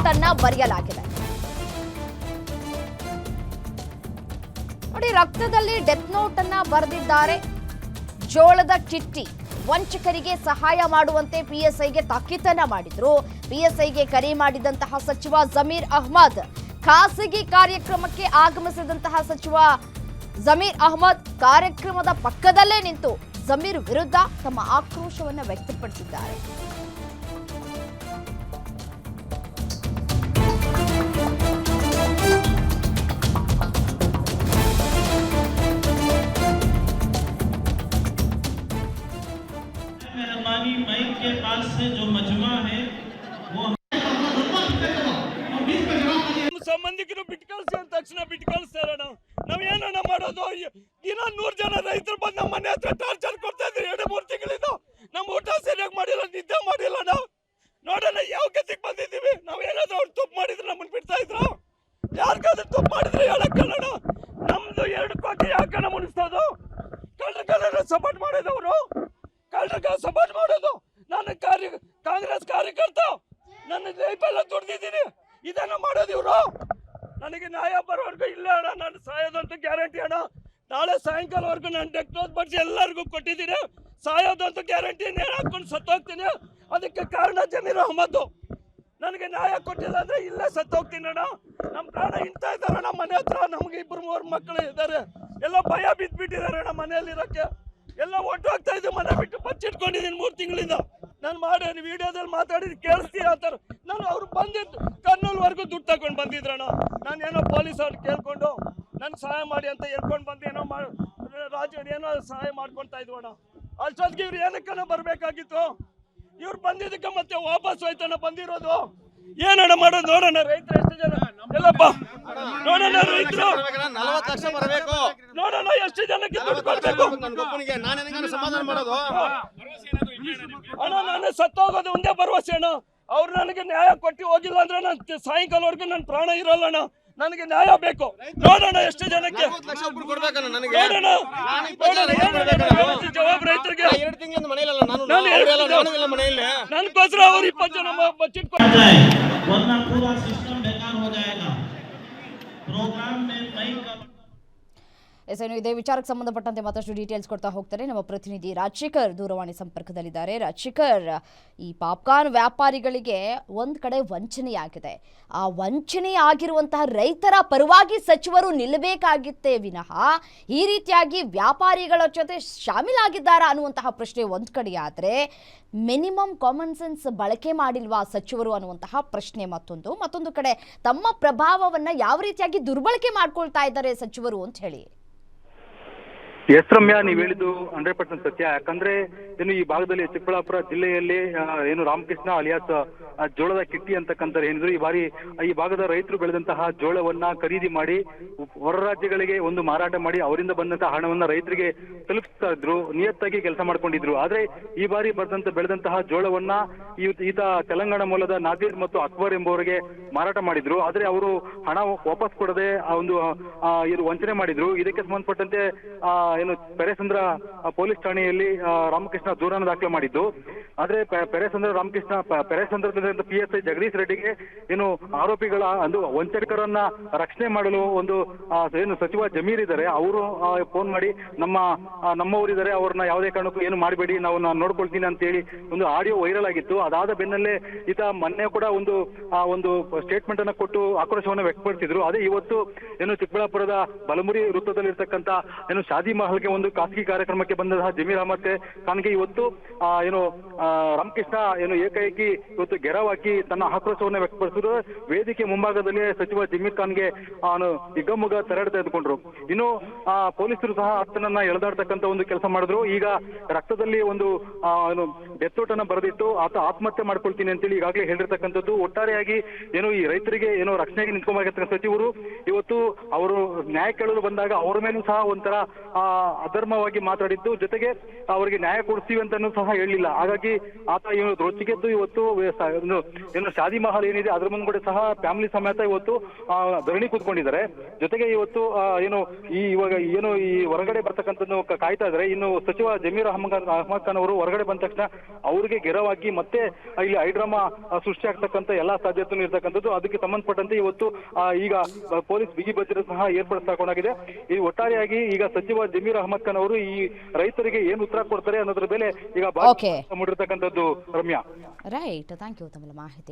Note ಅನ್ನ ಬರೆಯಲಾಗಿದೆ. ನೋಡಿ, ರಕ್ತದಲ್ಲಿ ಡೆತ್ ನೋಟ್ ಅನ್ನ ಬರೆದಿದ್ದಾರೆ. ಜೋಳದ ಕಿಟ್ಟಿ ವಂಚಕರಿಗೆ ಸಹಾಯ ಮಾಡುವಂತೆ ಪಿಎಸ್ಐಗೆ ತಾಕೀತನ್ನ ಮಾಡಿದ್ರು. ಪಿಎಸ್ಐಗೆ ಕರೆ ಮಾಡಿದಂತಹ ಸಚಿವ ಜಮೀರ್ ಅಹ್ಮದ್, ಖಾಸಗಿ ಕಾರ್ಯಕ್ರಮಕ್ಕೆ ಆಗಮಿಸಿದಂತಹ ಸಚಿವ ಜಮೀರ್ ಅಹ್ಮದ್ ಕಾರ್ಯಕ್ರಮದ ಪಕ್ಕದಲ್ಲೇ ನಿಂತು ಜಮೀರ್ ವಿರುದ್ಧ ತಮ್ಮ ಆಕ್ರೋಶವನ್ನು ವ್ಯಕ್ತಪಡಿಸಿದ್ದಾರೆ. माइक के पास से जो मजमा है वो ಸಂಬಂಧಿಕರು ಬಿಟ್ಕಳಿಸಿ ಅಂದ ತಕ್ಷಣ ಬಿಟ್ಕಳಿಸ್ತಾರಣ. ನಾವೇನಣ್ಣ ಮಾಡೋದು? ದಿನ 100 ಜನ ರೈತರು ಬಂದು ನಮ್ಮ ಮನೆ ಹತ್ರ ಟಾರ್ಚರ್ ಕೊಡ್ತಾ ಇದ್ರು. 2-3 ತಿಂಗಳಿಂದ ನಮ್ಮ ಊಟ ಸರಿಯಾಗಿ ಮಾಡಿಲ್ಲ, ನಿದ್ದೆ ಮಾಡಿಲ್ಲ. ನಾವು ನೋಡೋಣ ಯಾವ ಗತಿಗೆ ಬಂದಿದ್ದೀವಿ. ನಾವೇನಾದ್ರೂ ಅವ್ರು ತಪ್ಪು ಮಾಡಿದ್ರೆ ನಮ್ಮನ್ನು ಬಿಡ್ತಾ ಇದ್ರು? ಯಾರಿಗಾದ್ರೂ ತಪ್ಪು ಮಾಡಿದ್ರೆ ಹೇಳಕ್ಕಲ್ಲ. ನಮ್ದು 2 ಕೋಟಿ ಯಾಕಣ ಮುನಿಸ್ತೋದು? ಕಳ್ಳರ ಸಪೋರ್ಟ್ ಮಾಡೋದವರು, ಕಳ್ಳರಿಗೆ ಸಪೋರ್ಟ್ ಮಾಡೋದು. ನಾನು ಕಾಂಗ್ರೆಸ್ ಕಾರ್ಯಕರ್ತ, ನನ್ನ ಲೈಫೆಲ್ಲ ದುಡ್ದಿದ್ದೀನಿ. ಇದನ್ನ ಮಾಡೋದು ಇವರು. ನನಗೆ ನ್ಯಾಯ ಬರೋವರೆಗೂ ಇಲ್ಲ ಅಣ್ಣ. ನಾನು ಸಾಯೋದಂತೂ ಗ್ಯಾರಂಟಿ ಅಣ್ಣ. ನಾಳೆ ಸಾಯಂಕಾಲವರೆಗೂ ನಾನು ಡೆತ್ ನೋಟ್ ಬರೆಸಿ ಎಲ್ಲರಿಗೂ ಕೊಟ್ಟಿದ್ದೀನಿ. ಸಾಯೋದಂತೂ ಗ್ಯಾರಂಟಿ. ನೇಣು ಹಾಕೊಂಡು ಸತ್ತೋಗ್ತೀನಿ. ಅದಕ್ಕೆ ಕಾರಣ ಜಮೀರ್ ಅಹ್ಮದ್. ನನಗೆ ನ್ಯಾಯ ಕೊಟ್ಟಿಲ್ಲ ಅಂದ್ರೆ ಇಲ್ಲೇ ಸತ್ತೋಗ್ತೀನಿ ಅಣ್ಣ. ನಮ್ಮ ಪ್ರಾಣ ಇಂತ ಇದ್ದಾರಣ್ಣ ಮನೆ ಹತ್ರ. ನಮ್ಗೆ 2-3 ಮಕ್ಕಳು ಇದ್ದಾರೆ. ಎಲ್ಲ ಭಯ ಬಿದ್ದುಬಿಟ್ಟಿದ್ದಾರೆ ಅಣ್ಣ. ಮನೆಯಲ್ಲಿರೋಕ್ಕೆ ಎಲ್ಲ ಒಟ್ಟೋಗ್ತಾ ಇದ್ದು. ಮನೆ ಬಿಟ್ಟು ಬಚ್ಚಿಟ್ಕೊಂಡಿದ್ದೀನಿ 3 ತಿಂಗಳಿಂದ. ನಾನು ಮಾಡಿ ವಿಡಿಯೋದಲ್ಲಿ ಮಾತಾಡಿದ್ದು ಕೇಳಿಸ್ತೀಯ ಅಂತಾರೆ. ನಾನು ಅವ್ರು ಬಂದಿದ್ದು ಕರ್ನೂಲ್ವರೆಗೂ ದುಡ್ಡು ತಗೊಂಡು ಬಂದಿದ್ರಣ್ಣ. ನಾನೇನೋ ಪೊಲೀಸ್ ಅವ್ರು ಕೇಳ್ಕೊಂಡು ನನ್ಗೆ ಸಹಾಯ ಮಾಡಿ ಅಂತ ಹೇಳ್ಕೊಂಡು ಬಂದು ಏನೋ ರಾಜ್ಯ ಏನೋ ಸಹಾಯ ಮಾಡ್ಕೊಳ್ತಾ ಇದ್ವಣ್ಣ. ಅಷ್ಟೊತ್ತಿಗೆ ಇವ್ರು ಏನಕ್ಕನ ಬರಬೇಕಾಗಿತ್ತು. ಇವ್ರು ಬಂದಿದ್ದಕ್ಕೆ ಮತ್ತೆ ವಾಪಸ್ ಹೋಯ್ತಣ್ಣ ಬಂದಿರೋದು. ಏನಣ್ಣ ಮಾಡೋದು? ನೋಡೋಣ ರೈತರು ಎಷ್ಟು ಜನ ಎಲ್ಲಪ್ಪ, ನೋಡೋಣ ರೈತರು 40 ಲಕ್ಷ ಬರಬೇಕು. ನೋಡೋಣ ಎಷ್ಟು ಜನಕ್ಕೆ ದುಡ್ಡು ಕೊಡ್ಬೇಕು. ಸಮಾಧಾನ ಮಾಡೋದು ಅಣ್ಣ, ನಾನು ಸತ್ತೋಗೋದು ಒಂದೇ ಭರವಸೆ ಅಣ್ಣ. ಅವ್ರು ನನಗೆ ನ್ಯಾಯ ಕೊಟ್ಟು ಹೋಗಿಲ್ಲ ಅಂದ್ರೆ ನಾನು ಸಾಯಂಕಾಲವರೆಗೂ ನನ್ನ ಪ್ರಾಣ ಇರೋಲ್ಲ ಅಣ್ಣ. ನನಗೆ ನ್ಯಾಯ ಬೇಕು. ನೋಡೋಣ ಎಷ್ಟು ಜನಕ್ಕೆ ನೋಡೋಣ. ಜವಾಬ್ ರೈತರಿಗೆ 2 ತಿಂಗಳಿಂದ ಮನೆಯಲ್ಲ ಮನೆಯಲ್ಲಿ ನನ್ಗೋಸ್ಕರ ಅವ್ರು 20 ಜನ ಬಚ್ಚಿಟ್ಕೊಂಡು वरना पूरा सिस्टम बेकार हो जाएगा. प्रोग्राम में माइक का ಇದೇ ವಿಚಾರಕ್ಕೆ ಸಂಬಂಧಪಟ್ಟಂತೆ ಮತ್ತಷ್ಟು ಡೀಟೇಲ್ಸ್ ಕೊಡ್ತಾ ಹೋಗ್ತಾರೆ ನಮ್ಮ ಪ್ರತಿನಿಧಿ ರಾಜಶೇಖರ್ ದೂರವಾಣಿ ಸಂಪರ್ಕದಲ್ಲಿದ್ದಾರೆ. ರಾಜಶೇಖರ್, ಈ ಪಾಪ್ಕಾರ್ನ್ ವ್ಯಾಪಾರಿಗಳಿಗೆ ಒಂದು ಕಡೆ ವಂಚನೆಯಾಗಿದೆ. ಆ ವಂಚನೆ ಆಗಿರುವಂತಹ ರೈತರ ಪರವಾಗಿ ಸಚಿವರು ನಿಲ್ಲಬೇಕಾಗಿತ್ತೇ ವಿನಃ ಈ ರೀತಿಯಾಗಿ ವ್ಯಾಪಾರಿಗಳ ಜೊತೆ ಶಾಮೀಲಾಗಿದ್ದಾರಾ ಅನ್ನುವಂತಹ ಪ್ರಶ್ನೆ ಒಂದು ಕಡೆಯಾದರೆ, ಮಿನಿಮಮ್ ಕಾಮನ್ ಸೆನ್ಸ್ ಬಳಕೆ ಮಾಡಿಲ್ವಾ ಸಚಿವರು ಅನ್ನುವಂತಹ ಪ್ರಶ್ನೆ ಮತ್ತೊಂದು ಕಡೆ ತಮ್ಮ ಪ್ರಭಾವವನ್ನು ಯಾವ ರೀತಿಯಾಗಿ ದುರ್ಬಳಕೆ ಮಾಡ್ಕೊಳ್ತಾ ಇದ್ದಾರೆ ಸಚಿವರು ಅಂತ ಹೇಳಿ. ಎಸ್ ರಮ್ಯಾ, ನೀವು ಹೇಳಿದ್ದು 100% ಸತ್ಯ. ಯಾಕಂದ್ರೆ ಏನು ಈ ಭಾಗದಲ್ಲಿ ಚಿಕ್ಕಬಳ್ಳಾಪುರ ಜಿಲ್ಲೆಯಲ್ಲಿ ಏನು ರಾಮಕೃಷ್ಣ ಅಲಿಯಾಸ್ ಜೋಳದ ಕಿಟ್ಟಿ ಅಂತಕ್ಕಂಥ ಏನಿದ್ರು, ಈ ಬಾರಿ ಈ ಭಾಗದ ರೈತರು ಬೆಳೆದಂತಹ ಜೋಳವನ್ನ ಖರೀದಿ ಮಾಡಿ ಹೊರ ರಾಜ್ಯಗಳಿಗೆ ಒಂದು ಮಾರಾಟ ಮಾಡಿ ಅವರಿಂದ ಬಂದಂತಹ ಹಣವನ್ನ ರೈತರಿಗೆ ತಲುಪಿಸ್ತಾ ಇದ್ರು. ನಿಯತ್ತಾಗಿ ಕೆಲಸ ಮಾಡ್ಕೊಂಡಿದ್ರು. ಆದ್ರೆ ಈ ಬಾರಿ ಬೆಳೆದಂತಹ ಜೋಳವನ್ನ ಈತ ತೆಲಂಗಾಣ ಮೂಲದ ನಾದೀರ್ ಮತ್ತು ಅಕ್ಬರ್ ಎಂಬುವರಿಗೆ ಮಾರಾಟ ಮಾಡಿದ್ರು. ಆದ್ರೆ ಅವರು ಹಣ ವಾಪಸ್ ಕೊಡದೆ ಇದು ವಂಚನೆ ಮಾಡಿದ್ರು. ಇದಕ್ಕೆ ಸಂಬಂಧಪಟ್ಟಂತೆ ಏನು ಪೆರೇಸಂದ್ರ ಪೊಲೀಸ್ ಠಾಣೆಯಲ್ಲಿ ರಾಮಕೃಷ್ಣ ದೂರನ್ನು ದಾಖಲೆ ಮಾಡಿದ್ದು. ಆದ್ರೆ ಪೆರೇಸಂದ್ರದ PSI ಜಗದೀಶ್ ರೆಡ್ಡಿಗೆ ಏನು ಆರೋಪಿಗಳ ವಂಚಕರನ್ನ ರಕ್ಷಣೆ ಮಾಡಲು ಏನು ಸಚಿವ ಜಮೀರ್ ಇದ್ದಾರೆ, ಅವರು ಫೋನ್ ಮಾಡಿ ನಮ್ಮವರಿದ್ದಾರೆ, ಅವ್ರನ್ನ ಯಾವುದೇ ಕಾರಣಕ್ಕೂ ಏನು ಮಾಡಬೇಡಿ, ನಾನು ನೋಡ್ಕೊಳ್ತೀನಿ ಅಂತ ಹೇಳಿ ಒಂದು ಆಡಿಯೋ ವೈರಲ್ ಆಗಿತ್ತು. ಅದಾದ ಬೆನ್ನಲ್ಲೇ ಈತ ಮೊನ್ನೆ ಕೂಡ ಒಂದು ಸ್ಟೇಟ್ಮೆಂಟ್ ಅನ್ನ ಕೊಟ್ಟು ಆಕ್ರೋಶವನ್ನು ವ್ಯಕ್ತಪಡಿಸಿದ್ರು. ಅದೇ ಇವತ್ತು ಏನು ಚಿಕ್ಕಬಳ್ಳಾಪುರದ ಬಲಮುರಿ ವೃತ್ತದಲ್ಲಿರ್ತಕ್ಕಂಥ ಏನು ಶಾದಿ ಮಹಲ್ಗೆ ಒಂದು ಖಾಸಗಿ ಕಾರ್ಯಕ್ರಮಕ್ಕೆ ಬಂದಂತಹ ಜಮೀರ್ ಅಹ್ಮದ್ ಖಾನ್ಗೆ ಇವತ್ತು ಏನು ರಾಮಕೃಷ್ಣ ಏನು ಏಕಾಏಕಿ ಇವತ್ತು ಗೆರವ್ ಹಾಕಿ ತನ್ನ ಆಕ್ರೋಶವನ್ನು ವ್ಯಕ್ತಪಡಿಸಿದ್ರು. ವೇದಿಕೆ ಮುಂಭಾಗದಲ್ಲಿ ಸಚಿವ ಜಮೀರ್ ಖಾನ್ಗೆ ಹಿಗ್ಗಮುಗ್ಗ ತೆರಳು ತೆಗೆದುಕೊಂಡ್ರು. ಇನ್ನು ಪೊಲೀಸರು ಸಹ ಆತನನ್ನ ಎಳೆದಾಡ್ತಕ್ಕಂಥ ಒಂದು ಕೆಲಸ ಮಾಡಿದ್ರು. ಈಗ ರಕ್ತದಲ್ಲಿ ಒಂದು ಡೆತ್ ನೋಟ್ ಅನ್ನ ಬರೆದಿಟ್ಟು ಆತ ಆತ್ಮಹತ್ಯೆ ಮಾಡ್ಕೊಳ್ತೀನಿ ಅಂತೇಳಿ ಈಗಾಗಲೇ ಹೇಳಿರ್ತಕ್ಕಂಥದ್ದು. ಒಟ್ಟಾರೆಯಾಗಿ ಏನು ಈ ರೈತರಿಗೆ ಏನೋ ರಕ್ಷಣೆಗೆ ನಿಂತ್ಕೊಂಡಾಗಿರ್ತಕ್ಕಂಥ ಸಚಿವರು ಇವತ್ತು ಅವರು ನ್ಯಾಯ ಕೇಳಲು ಬಂದಾಗ ಅವರ ಮೇಲೂ ಸಹ ಒಂಥರ ಅಧರ್ಮವಾಗಿ ಮಾತಾಡಿದ್ದು, ಜೊತೆಗೆ ಅವರಿಗೆ ನ್ಯಾಯ ಕೊಡಿಸ್ತೀವಿ ಅಂತಾನೂ ಸಹ ಹೇಳಿಲ್ಲ. ಹಾಗಾಗಿ ಆತ ಏನು ರೊಚ್ಚಿಗೆದ್ದು ಇವತ್ತು ಏನು ಶಾದಿ ಮಹಲ್ ಏನಿದೆ ಅದ್ರ ಮುಂದ್ಗಡೆ ಸಹ ಫ್ಯಾಮಿಲಿ ಸಮೇತ ಇವತ್ತು ಧರಣಿ ಕೂತ್ಕೊಂಡಿದ್ದಾರೆ. ಜೊತೆಗೆ ಇವತ್ತು ಏನು ಇವಾಗ ಏನು ಈ ಹೊರಗಡೆ ಬರ್ತಕ್ಕಂಥದ್ದು ಕಾಯ್ತಾ ಇದ್ದಾರೆ. ಇನ್ನು ಸಚಿವ ಜಮೀರ್ ಅಹಮದ್ ಖಾನ್ ಅವರು ಹೊರಗಡೆ ಬಂದ ತಕ್ಷಣ ಅವರಿಗೆ ಗೆರವಾಗಿ ಮತ್ತೆ ಇಲ್ಲಿ ಹೈಡ್ರಾಮಾ ಸೃಷ್ಟಿ ಆಗ್ತಕ್ಕಂಥ ಎಲ್ಲಾ ಸಾಧ್ಯತೆಯೂ ಇರ್ತಕ್ಕಂಥದ್ದು. ಅದಕ್ಕೆ ಸಂಬಂಧಪಟ್ಟಂತೆ ಇವತ್ತು ಈಗ ಪೊಲೀಸ್ ಬಿಗಿ ಭದ್ರತೆ ಸಹ ಏರ್ಪಡಿಸಲಾಗಿದೆ. ಈ ಒಟ್ಟಾರೆಯಾಗಿ ಈಗ ಸಚಿವ ಜಮೀರ್ ಅಹಮದ್ ಖಾನ್ ಅವರು ಈ ರೈತರಿಗೆ ಏನು ಉತ್ತರ ಕೊಡ್ತಾರೆ ಅನ್ನೋದ್ರ ಮೇಲೆ ಈಗ ಮೂಡಿರ್ತಕ್ಕಂಥದ್ದು. ರಮ್ಯಾ, ರೈಟ್, ಥ್ಯಾಂಕ್ ಯು ತಮ್ಮ ಮಾಹಿತಿ.